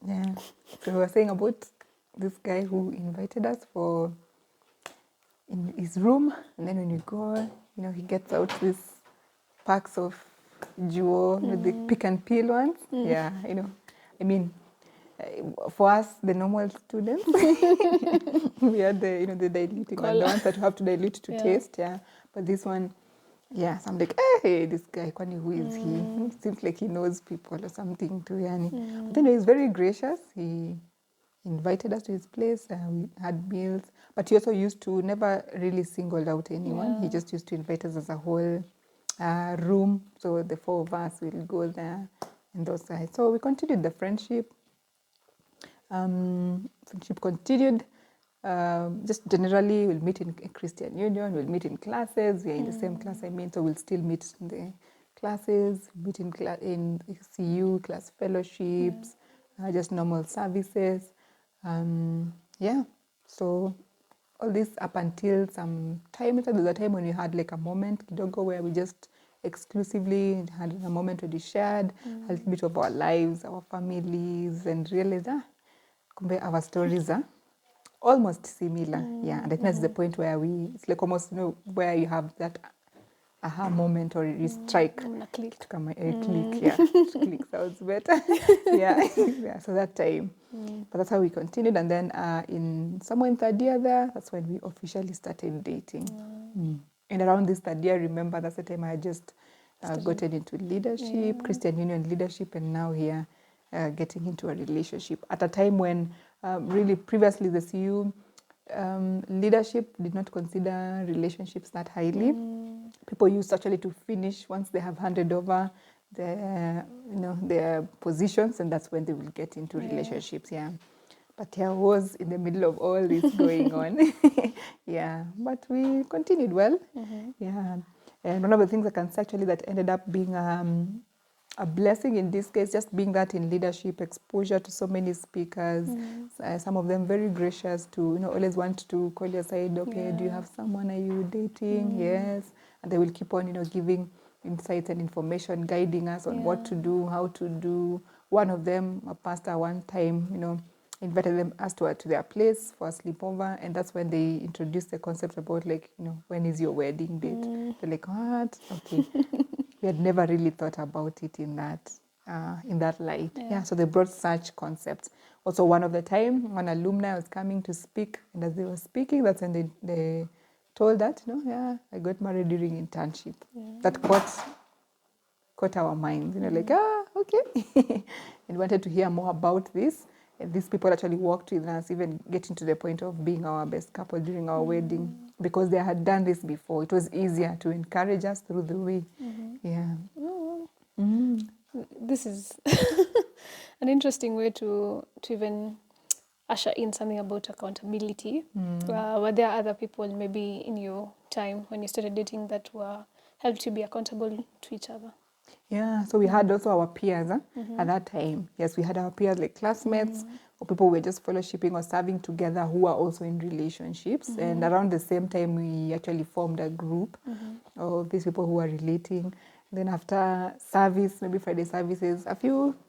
Yeah. So we were saying about this guy who invited us in his room, and then when you go, he gets out these packs of jewel, the pick and peel ones. Yeah, I mean, for us, the normal students, we had the diluting one, the ones that you have to dilute to taste. Yeah, but this one, yeah, so I'm like, hey, this guy, kwani, who is he? It seems like he knows people or something too. Yani. But anyway, he's very gracious. He invited us to his place. We had meals, but he also used to never really single out anyone. He just used to invite us as a whole room. So the four of us will go there and those guys. So we continued the friendship. Friendship continued. Just generally, we'll meet in a Christian Union, we'll meet in classes. We're in the same class, so we'll still meet in the classes, meet in CU, class fellowships, just normal services. So all this up until some time. There's a time when we had like a moment kidogo where we just exclusively had a moment where we shared a little bit of our lives, our families, and realized kumbe our stories are almost similar. And I think that's the point where it's like almost, where you have that aha moment or you strike. Click. Click, yeah. Click sounds better. yeah, so that time. But that's how we continued. And then somewhere in third year there, that's when we officially started dating. And around this third year, remember, that's the time I just gotten into leadership, Christian Union leadership, and now here getting into a relationship. At a time when really previously the CU leadership did not consider relationships that highly. People used actually to finish once they have handed over their positions, and that's when they will get into relationships. But I was in the middle of all this going on. But we continued well. And one of the things I can say actually that ended up being a blessing in this case, just being that in leadership, exposure to so many speakers, some of them very gracious to, always want to call your side, okay, do you have someone, are you dating? Yes. And they will keep on, giving insights and information, guiding us on what to do, how to do. One of them, a pastor, one time, invited us to their place for a sleepover, and that's when they introduced the concept about when is your wedding date? They're like, what? Okay. We had never really thought about it in that light. So they brought such concepts. Also, one of the time, one alumni was coming to speak, and as they were speaking, that's when they told that, I got married during internship. That caught our minds, like, okay. And wanted to hear more about this. And these people actually worked with us, even getting to the point of being our best couple during our wedding, because they had done this before. It was easier to encourage us through the way. This is an interesting way to even usher in something about accountability. Were there other people maybe in your time when you started dating that helped you be accountable to each other? So we had also our peers at that time. Yes, we had our peers like classmates or people who were just fellowshipping or serving together who were also in relationships. And around the same time, we actually formed a group of these people who were relating. Then after service, maybe Friday services,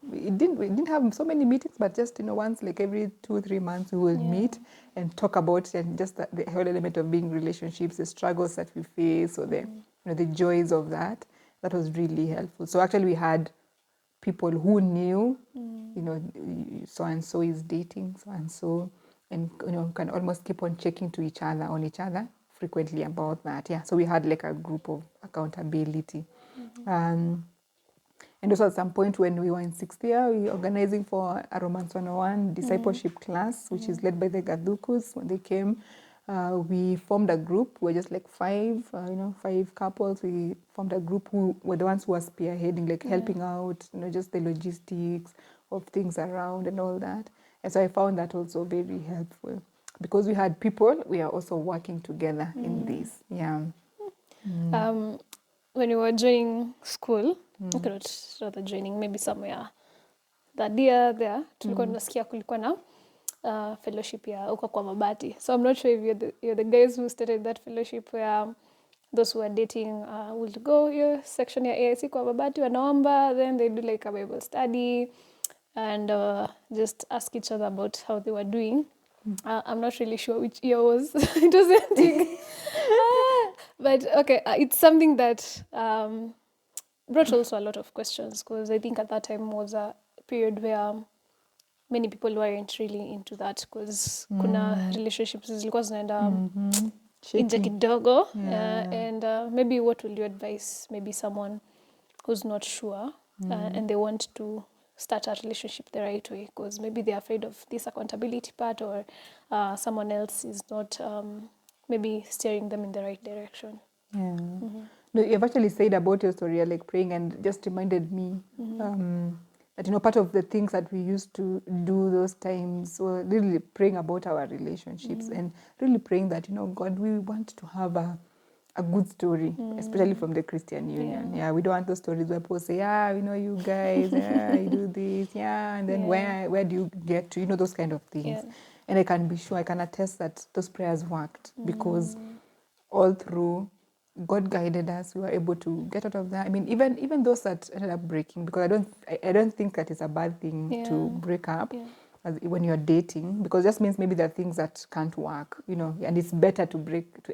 we didn't have so many meetings, but just, once like every 2-3 months we would meet and talk about and just the whole element of being relationships, the struggles that we face or the joys of that. That was really helpful. So actually we had people who knew, so-and-so is dating, so-and-so, and, can almost keep on checking on each other frequently about that. So we had like a group of accountability. And also at some point when we were in 6th year, we were organizing for a Romance 101 discipleship class, which is led by the Gadhukus. When they came, we formed a group. We were just like 5 couples. We formed a group who were the ones who were spearheading, like helping out, just the logistics of things around and all that. And so I found that also very helpful. Because we had people, we are also working together in this. When you were joining school, okay, not rather joining, maybe somewhere that year there, tulikuwa tunasikia kulikuwa na fellowship ya uko kwa Mabati. So I'm not sure if you're the guys who started that fellowship where those who are dating will go your section ya AIC kwa Mabati wanaomba, then they do like a Bible study, and just ask each other about how they were doing. I'm not really sure which year was it was ending. But okay, it's something that brought also a lot of questions, because I think at that time was a period where many people weren't really into that, because kuna relationships zilikuwa zinaenda nje kidogo. And maybe what will you advise maybe someone who's not sure and they want to start a relationship the right way, because maybe they're afraid of this accountability part, or someone else is not maybe steering them in the right direction. No, you've actually said about your story, like praying, and just reminded me that, you know, part of the things that we used to do those times were really praying about our relationships and really praying that, you know, God, we want to have a good story, especially from the Christian Union. Yeah, we don't want those stories where people say, we know you guys, you do this, and then where do you get to, you know, those kind of things. Yeah. And I can be sure, I can attest that those prayers worked, because all through, God guided us. We were able to get out of that. I mean, even those that ended up breaking, because I don't think that it's a bad thing to break up when you're dating, because it just means maybe there are things that can't work, you know, and it's better to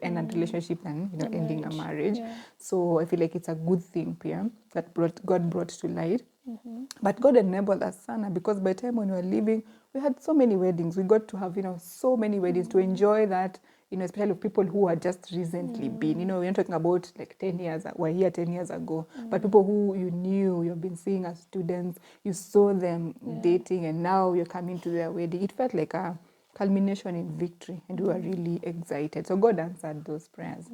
end a relationship than, you know, ending a marriage. So I feel like it's a good thing, Pierre, that God brought to light. But God enabled us, Sana, because by the time when we were living, we had so many weddings. We got to have, you know, so many weddings to enjoy that, you know, especially with people who had just recently been, you know, we're not talking about like 10 years, we're here 10 years ago, but people who you knew, you've been seeing as students, you saw them dating, and now you're coming to their wedding. It felt like a culmination in victory, and we were really excited. So God answered those prayers.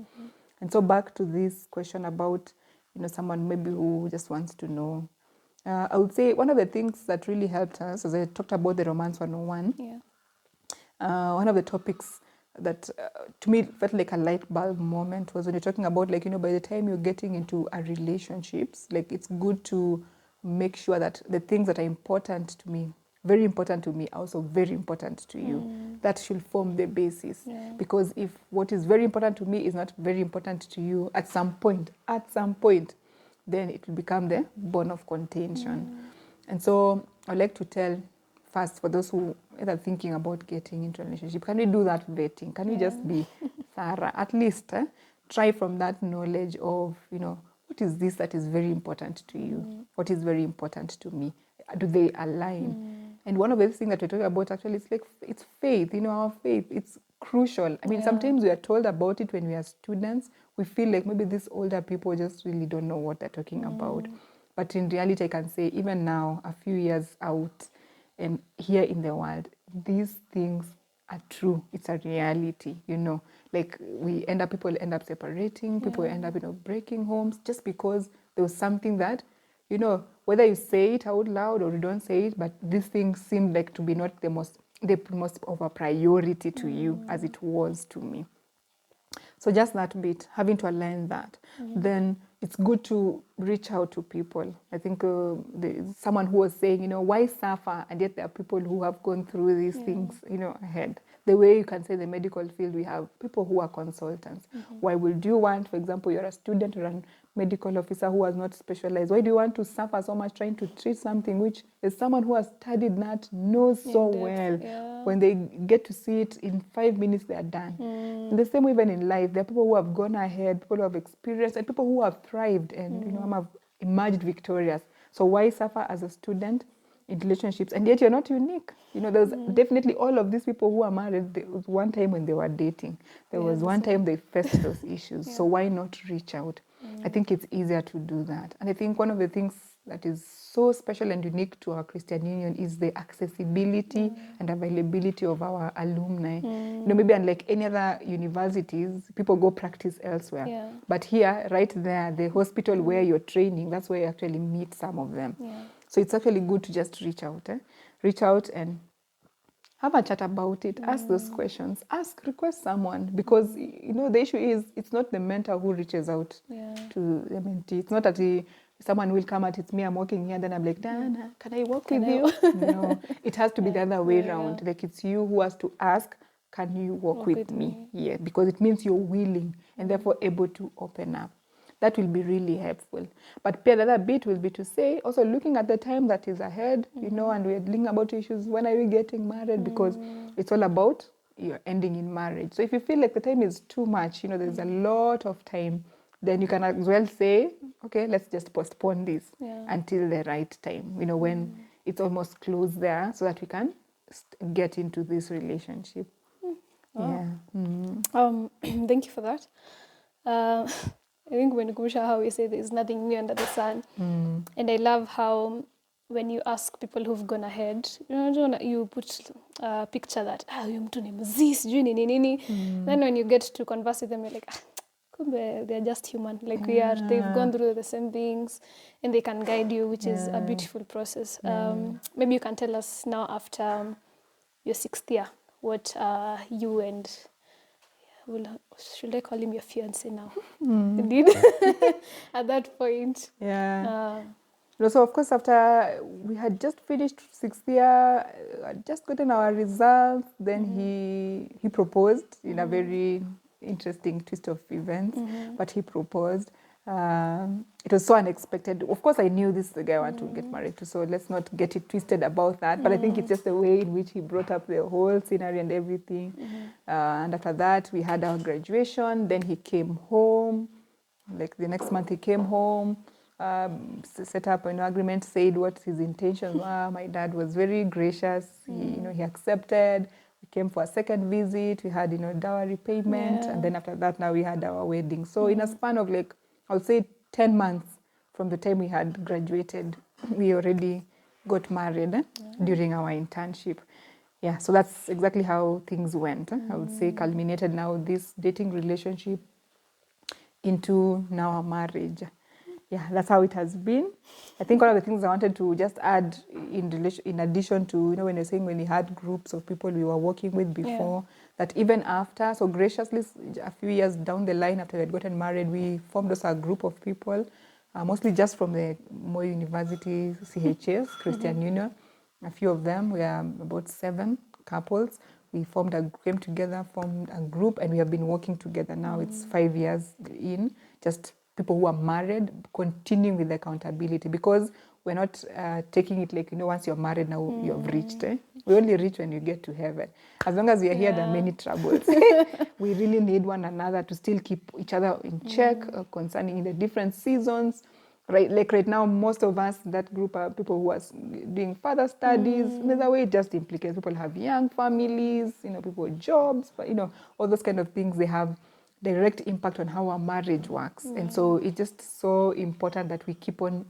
And so back to this question about, you know, someone maybe who just wants to know. I would say one of the things that really helped us, as I talked about the Romance 101, one of the topics that to me felt like a light bulb moment was when you're talking about, like, you know, by the time you're getting into a relationships, like, it's good to make sure that the things that are important to me, very important to me, also very important to you. That should form the basis. Because if what is very important to me is not very important to you, at some point, then it will become the bone of contention. And so I'd like to tell first, for those who are thinking about getting into a relationship, can we do that vetting? Can we just be thorough? At least try from that knowledge of, you know, what is this that is very important to you? What is very important to me? Do they align? And one of the things that we're talking about actually is like, it's faith, you know, our faith, it's crucial. I mean, sometimes we are told about it when we are students. We feel like maybe these older people just really don't know what they're talking about. But in reality, I can say even now, a few years out and here in the world, these things are true. It's a reality, you know. Like people end up separating, people end up, you know, breaking homes just because there was something that, you know, whether you say it out loud or you don't say it, but these things seem like to be not the most of a priority to you as it was to me. So just that bit, having to align that, then it's good to reach out to people. I think someone who was saying, you know, why suffer? And yet there are people who have gone through these things, you know, ahead. The way you can say the medical field, we have people who are consultants. Why would you want, for example, you're a student or a medical officer who has not specialized, why do you want to suffer so much trying to treat something which is someone who has studied that knows so well? When they get to see it in 5 minutes, they are done. And the same way even in life, there are people who have gone ahead, people who have experienced, and people who have thrived and you know, have emerged victorious. So why suffer as a student in relationships? And yet you're not unique. You know, there's definitely all of these people who are married. There was one time when they were dating. There was one time they faced those issues. So why not reach out? I think it's easier to do that. And I think one of the things that is so special and unique to our Christian Union is the accessibility and availability of our alumni. You know, maybe unlike any other universities, people go practice elsewhere. But here, right there, the hospital where you're training, that's where you actually meet some of them. So it's actually good to just reach out. Reach out and have a chat about it. Ask those questions. Request someone, because you know the issue is it's not the mentor who reaches out to the mentee. It's not that someone will come at it's me. I'm walking here, then I'm like, Diana, can I walk with you? No, it has to be the other way around. Like it's you who has to ask, can you walk with me? Yeah, because it means you're willing and therefore able to open up. That will be really helpful. But the other bit will be to say, also looking at the time that is ahead, you know, and we're thinking about issues, when are we getting married? Because it's all about you're ending in marriage. So if you feel like the time is too much, you know, there's a lot of time, then you can as well say, okay, let's just postpone this until the right time, you know, when it's almost close there, so that we can get into this relationship. Wow. Yeah. Thank you for that. I think when Gusha, how we say there's nothing new under the sun. And I love how when you ask people who've gone ahead, you put a picture that, huyu mtu ni mzee, sijui nini nini. Then when you get to converse with them, you're like, kumbe they're just human. Like we are, they've gone through the same things and they can guide you, which is a beautiful process. Maybe you can tell us now after your 6th year, what you and, should I call him your fiancé now? Indeed. At that point. Yeah. So of course, after we had just finished 6th year, had just gotten our results, then he proposed in a very interesting twist of events, but he proposed. It was so unexpected. Of course, I knew this is the guy I want to get married to, so let's not get it twisted about that. But I think it's just the way in which he brought up the whole scenery and everything. And after that, we had our graduation. Then he came home. Like the next month, he came home. Set up an agreement, said what his intentions were. My dad was very gracious. He accepted. We came for a second visit. We had, dowry payment. And then after that, now we had our wedding. So in a span of like, I would say 10 months from the time we had graduated, we already got married during our internship. Yeah, so that's exactly how things went. I would say culminated now this dating relationship into now a marriage. Yeah, that's how it has been. I think one of the things I wanted to just add in addition to, when you're saying when we had groups of people we were working with before, that even after, so graciously, a few years down the line after we had gotten married, we formed us a group of people, mostly just from the Moi University CHS, Christian Union. A few of them, we are about 7 couples. We came together, formed a group, and we have been working together now. It's 5 years in, just people who are married, continuing with the accountability, because we're not taking it like, once you're married, now you've reached. We only reach when you get to heaven. As long as we are here, there are many troubles. We really need one another to still keep each other in check concerning the different seasons. Right, like right now, most of us, that group are people who are doing further studies. There's a way it just implicates people have young families, people with jobs, but all those kind of things, they have direct impact on how our marriage works. And so it's just so important that we keep on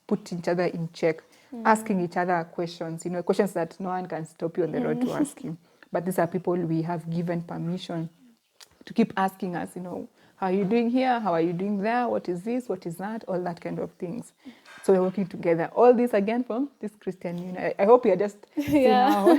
putting each other in check, asking each other questions, questions that no one can stop you on the road to ask you. But these are people we have given permission to keep asking us, how are you doing here? How are you doing there? What is this? What is that? All that kind of things. So we're working together. All this again from this Christian Union. I hope you're just seeing how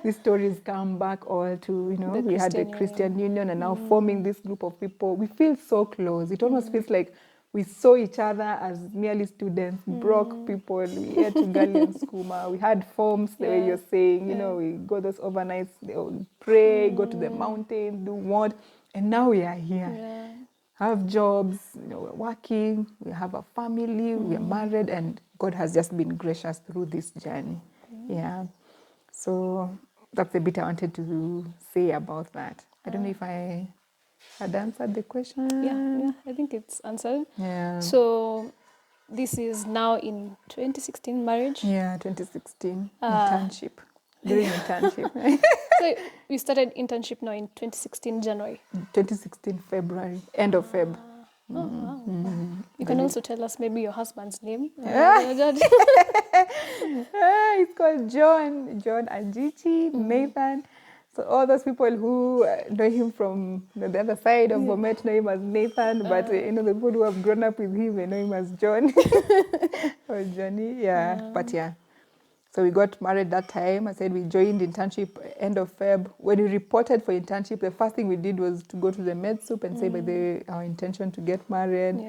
these stories come back all to, we had the Christian Union and now forming this group of people. We feel so close. It almost feels like we saw each other as merely students, broke people. We ate ugali and skuma. We had forms, the way you're saying, we go those overnights, pray, go to the mountains, do what. And now we are here, have jobs, we're working, we have a family, we are married, and God has just been gracious through this journey. Yeah. So that's the bit I wanted to say about that. I don't know if I had answered the question. Yeah, I think it's answered. Yeah. So this is now in 2016 marriage? Yeah, 2016 internship. During internship. So we started internship now in 2016 January. 2016 February, end of Feb. Wow. You can also tell us maybe your husband's name. It's called John Ajichi, Nathan. So all those people who know him from the other side of Bomet know him as Nathan, but the people who have grown up with him, they know him as John or Johnny. But yeah. So we got married that time. I said we joined internship end of Feb. When we reported for internship, the first thing we did was to go to the med soup and say our intention to get married.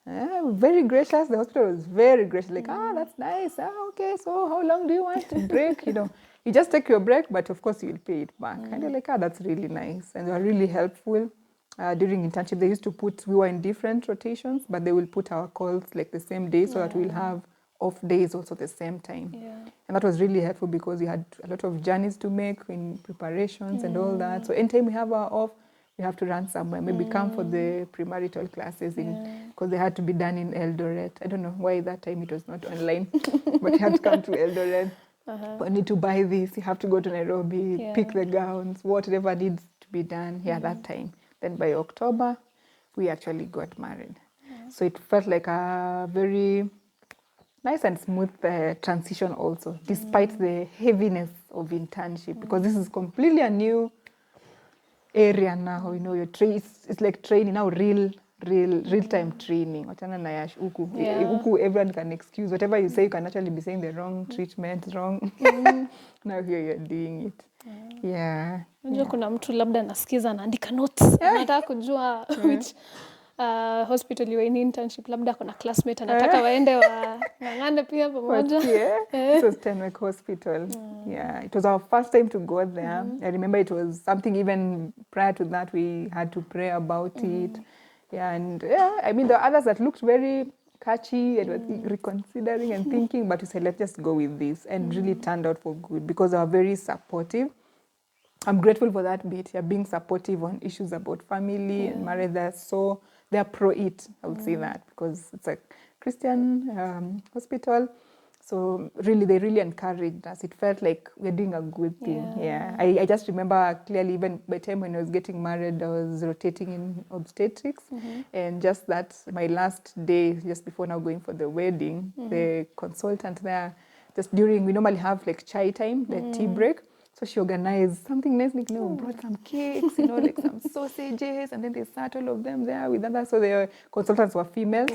Very gracious. The hospital was very gracious. Like, that's nice. Okay, so how long do you want to break? You just take your break, but of course you'll pay it back. And you're like, that's really nice. And they were really helpful. during internship, they used to we were in different rotations, but they will put our calls like the same day so that we'll have off days also the same time. And that was really helpful because we had a lot of journeys to make in preparations and all that. So anytime we have our off, we have to run somewhere, maybe come for the premarital classes because they had to be done in Eldoret. I don't know why that time it was not online, but you had to come to Eldoret. But need to buy this, you have to go to Nairobi, pick the gowns, whatever needs to be done that time. Then by October, we actually got married. So it felt like a very nice and smooth transition also, despite the heaviness of internship, because this is completely a new area now. You know, it's like training now, real time training. Wachana na yash huku. Huku everyone can excuse whatever you say. You can actually be saying the wrong treatment, wrong. Now here you're doing it. Unajua kuna mtu labda nasikiza anaandika notes. Anataka kujua which hospital you were in internship, labda kuna classmate anataka waende wang'ang'ane pia pamoja. It was Tenwek Hospital. It was our first time to go there. I remember it was something even prior to that we had to pray about it. I mean, there were others that looked very catchy and were reconsidering and thinking, but we said, let's just go with this, and really turned out for good because they were very supportive. I'm grateful for that bit. Being supportive on issues about family and marriage. They're pro-it, I would say that, because it's a Christian hospital. So they really encouraged us. It felt like we're doing a good thing. I just remember clearly, even by the time when I was getting married, I was rotating in obstetrics. And just that, my last day, just before now going for the wedding, the consultant there, just during, we normally have like chai time, the tea break. So she organized something nice, like, brought some cakes, like some sausages, and then they sat all of them there with others. So the consultants were females,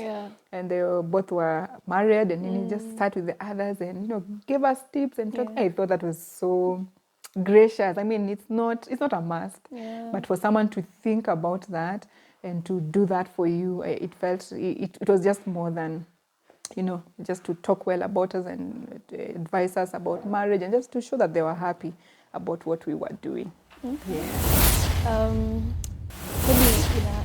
and they both were married, and then just sat with the others and, gave us tips and talk. I thought that was so gracious. I mean, it's not a must, but for someone to think about that and to do that for you, it felt, it was just more than, just to talk well about us and advise us about marriage and just to show that they were happy about what we were doing. Maybe in a